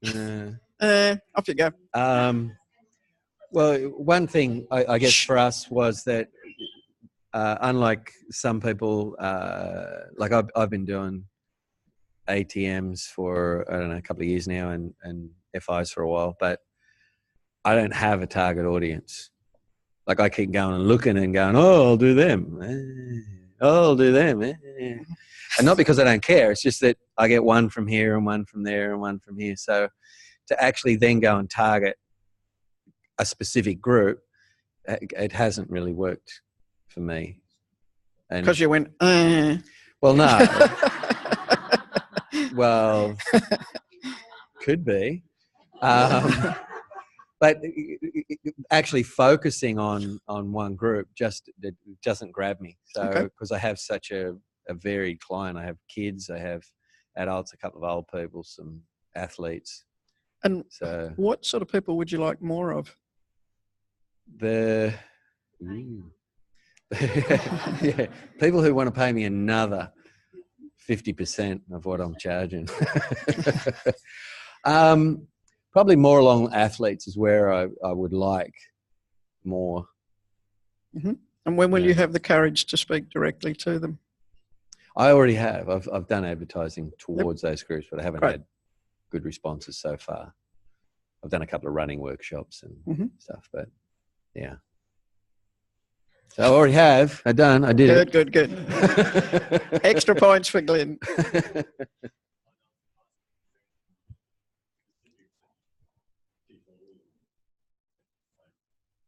Off you go. Well, one thing I guess for us was that unlike some people, like I've been doing ATMs for, I don't know, a couple of years now and FIs for a while, but I don't have a target audience. Like I keep going and looking and going, oh, I'll do them. Oh, I'll do them. And not because I don't care. It's just that I get one from here and one from there and one from here. So to actually then go and target a specific group, it hasn't really worked for me. Because you went, well, no. Well, could be. But actually focusing on one group it doesn't grab me. So because I have such a varied client, I have kids, I have adults, a couple of old people, some athletes. And so, what sort of people would you like more of? Yeah, people who want to pay me another 50% of what I'm charging. Probably more along athletes is where I would like more. Mm-hmm. And when will you have the courage to speak directly to them? I already have. I've done advertising towards those groups, but I haven't had good responses so far. I've done a couple of running workshops and stuff, but yeah. So I already have. I did it. Good. Extra points for Glenn.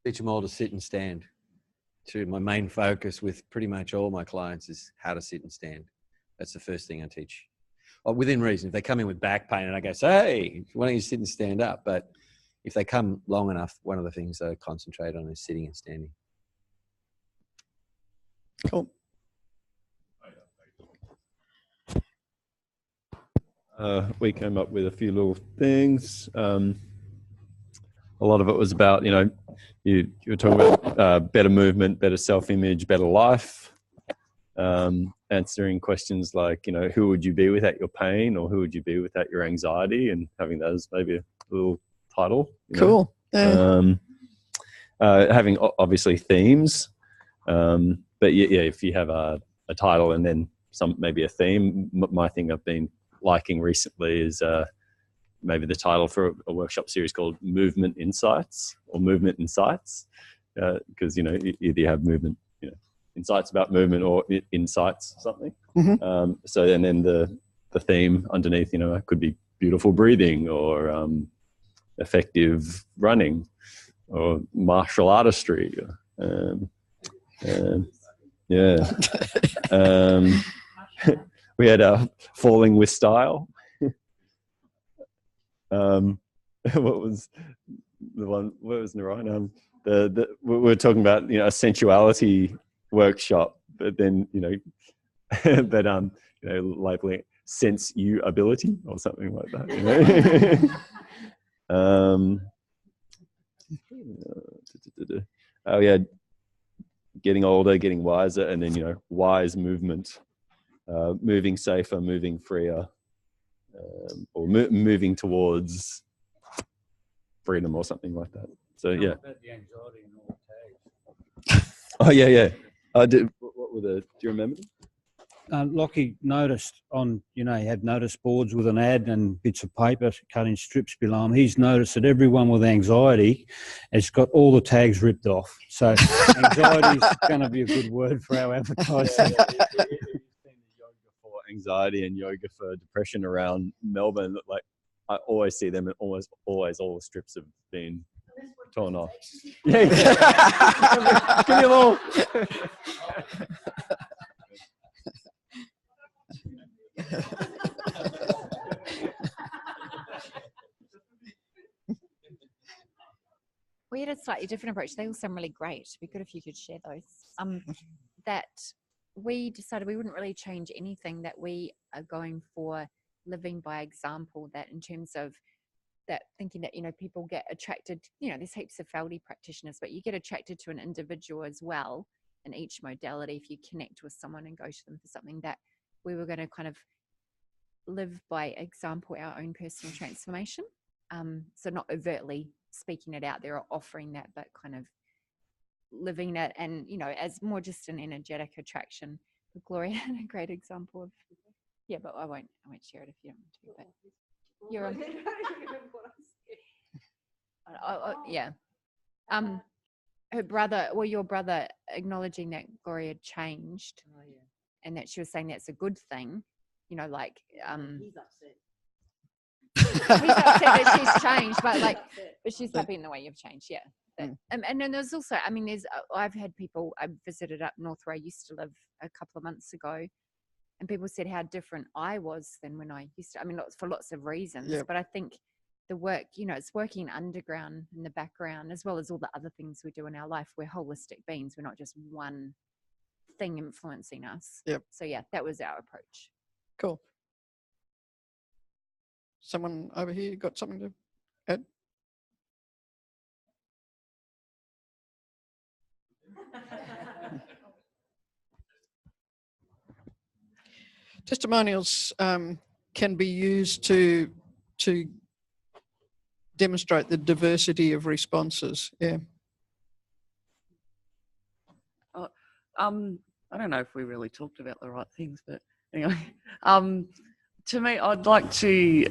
Teach them all to sit and stand. My main focus with pretty much all my clients is how to sit and stand. That's the first thing I teach. Within reason. If they come in with back pain and I go, hey, why don't you sit and stand up? But if they come long enough, one of the things I concentrate on is sitting and standing. Cool. We came up with a few little things. A lot of it was about, you were talking about better movement, better self-image, better life. Answering questions like, who would you be without your pain, or who would you be without your anxiety, and having that as maybe a little title. Cool. Having obviously themes. But yeah, if you have a title and then maybe a theme, my thing I've been liking recently is maybe the title for a workshop series called Movement Insights or Movement Insights, because either you have movement, insights about movement or insights something. Mm-hmm. So and then the theme underneath, could be beautiful breathing or effective running or martial artistry. Yeah. We had falling with style. What was the one? What was Narayan? We were talking about a sensuality workshop, but then likely sense you ability or something like that. Oh yeah, getting older, getting wiser, and then wise movement, moving safer, moving freer. Or moving towards freedom or something like that. So yeah. About the anxiety and all the tags. Oh yeah. What were do you remember? Lockie noticed he had notice boards with an ad and bits of paper cut in strips below him. He's noticed that everyone with anxiety has got all the tags ripped off. So anxiety is going to be a good word for our advertising. Anxiety and yoga for depression around Melbourne. Like I always see them, and almost always all the strips have been torn off. Yeah. Give me them all. We had a slightly different approach. They all sound really great. It'd be good if you could share those. That we decided we wouldn't really change anything, that we are going for living by example, that in terms of that thinking that, people get attracted, there's heaps of Feldy practitioners, but you get attracted to an individual as well in each modality if you connect with someone and go to them for something, that we were going to kind of live by example our own personal transformation. So not overtly speaking it out there or offering that, but kind of living it, and as more just an energetic attraction. But Gloria had a great example of, but I won't share it if you don't want to. But you're her brother, your brother, acknowledging that Gloria had changed, and that she was saying that's a good thing. He's upset. He's upset that she's changed, but she's happy in the way you've changed. Yeah. And then there's also, I've had people, I visited up north where I used to live a couple of months ago, and people said how different I was than when I used to, for lots of reasons, but I think the work, it's working underground in the background, as well as all the other things we do in our life. We're holistic beings. We're not just one thing influencing us. Yep. So that was our approach. Cool. Someone over here got something to add? Testimonials can be used to demonstrate the diversity of responses. Yeah. I don't know if we really talked about the right things, but anyway, to me, I'd like to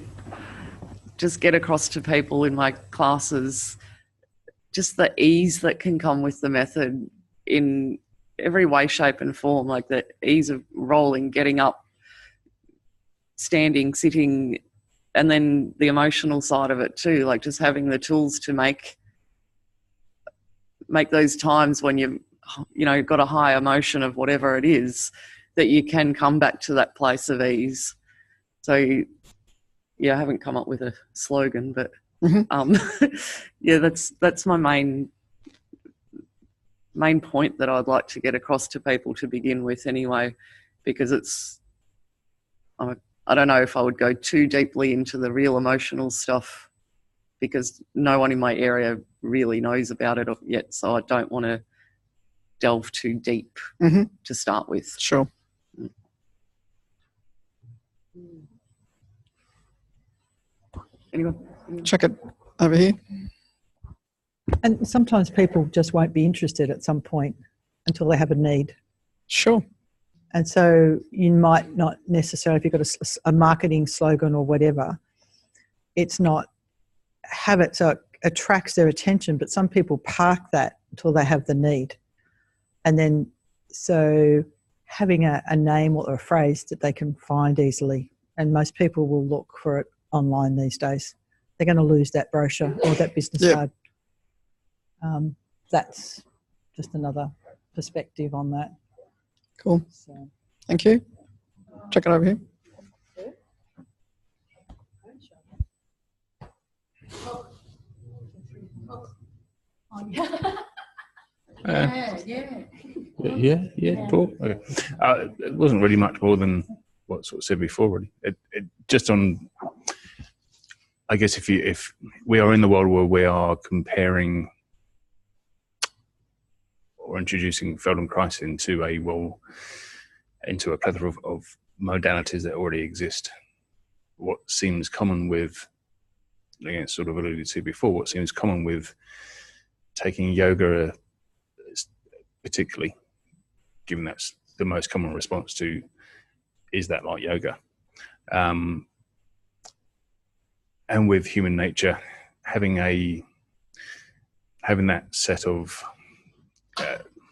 just get across to people in my classes just the ease that can come with the method in every way, shape and form, like the ease of rolling, getting up, standing, sitting, and then the emotional side of it too, like just having the tools to make those times when you've got a high emotion of whatever it is, that you can come back to that place of ease. So I haven't come up with a slogan, but that's my main point that I'd like to get across to people to begin with anyway, because I don't know if I would go too deeply into the real emotional stuff, because no one in my area really knows about it yet, so I don't want to delve too deep to start with. Sure. Anyone? Check it over here. And sometimes people just won't be interested at some point until they have a need. Sure. And so you might not necessarily, if you've got a marketing slogan or whatever, it's not have it so it attracts their attention, but some people park that until they have the need. And then so having a name or a phrase that they can find easily, and most people will look for it online these days. They're going to lose that brochure or that business card. That's just another perspective on that. Cool. So. Thank you. Check it over here. Paul. Okay. It wasn't really much more than what sort of said before. Really, it just on. I guess if we are in the world where we are comparing or introducing Feldenkrais into a plethora of modalities that already exist, what seems common with, again, sort of alluded to before, what seems common with taking yoga, particularly, given that's the most common response to, is that like yoga? And with human nature, having that set of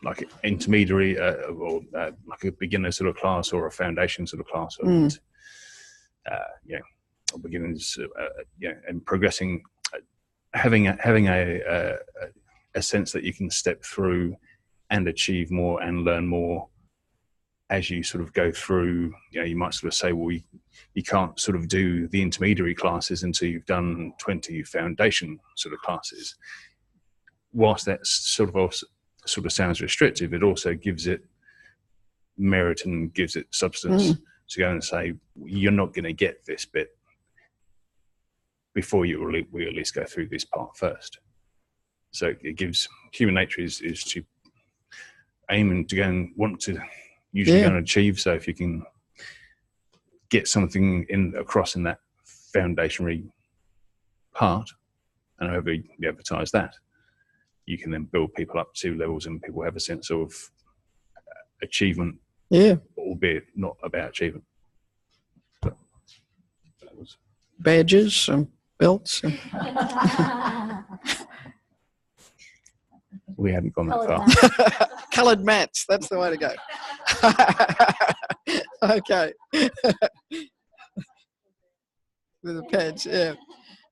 like intermediary or like a beginner sort of class or a foundation sort of class, and beginners, and progressing, having a sense that you can step through and achieve more and learn more as you sort of go through. You might sort of say, well, you can't sort of do the intermediary classes until you've done 20 foundation sort of classes. Whilst that sort of sounds restrictive, it also gives it merit and gives it substance to go and say, you're not going to get this bit before we at least go through this part first. So it gives, human nature is to aim and to go and want to usually go and achieve. So if you can get something across in that foundationary part, and however you advertise that, you can then build people up to levels and people have a sense of achievement, Yeah. albeit not about achievement. But that was Badges and belts. And we hadn't gone that far. coloured mats. That's the way to go. Okay. With the pads, yeah.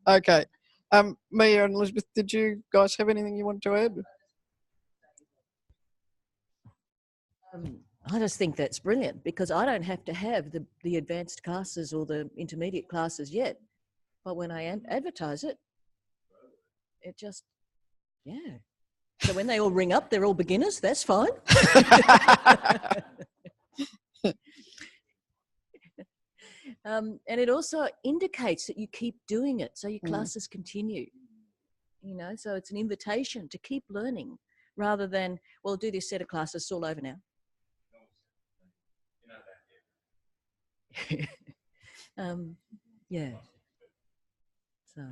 Okay. Mia and Elizabeth, did you guys have anything you want to add? I just think that's brilliant because I don't have to have the advanced classes or the intermediate classes yet. But when I advertise it, it just, yeah. So when they all ring up, they're all beginners. That's fine. And it also indicates that you keep doing it. So your classes continue, you know, so it's an invitation to keep learning rather than, well, do this set of classes, it's all over now. Yeah. So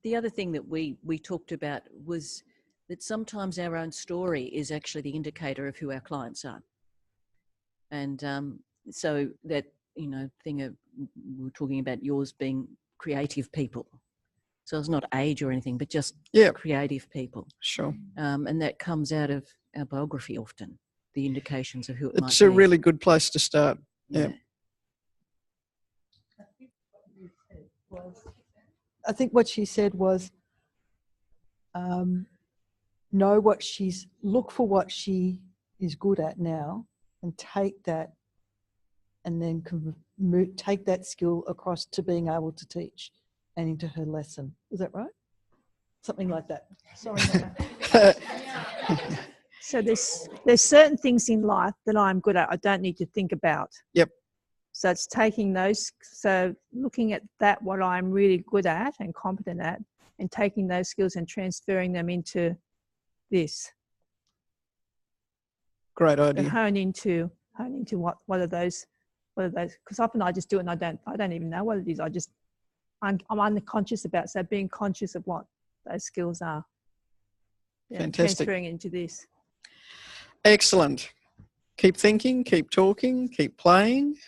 the other thing that we talked about was that sometimes our own story is actually the indicator of who our clients are. And so that, you know, thing of, we were talking about yours being creative people. So it's not age or anything, but just creative people. Sure. And that comes out of our biography often, the indications of who it might be. It's a really good place to start. Yeah. I think what she said was look for what she is good at now and take that and then take that skill across to being able to teach and into her lesson. Is that right? Something like that. Sorry. So there's certain things in life that I'm good at. I don't need to think about. Yep. So it's taking those, so looking at that, what I'm really good at and competent at, and taking those skills and transferring them into this. Great And idea. hone into what are those, because often I just do it and I don't even know what it is. I'm unconscious about, so being conscious of what those skills are. Yeah, Fantastic. transferring into this. Excellent. Keep thinking, keep talking, keep playing.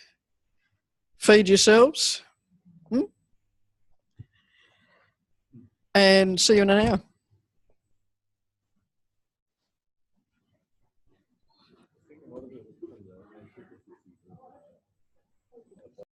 Feed yourselves. And see you in an hour.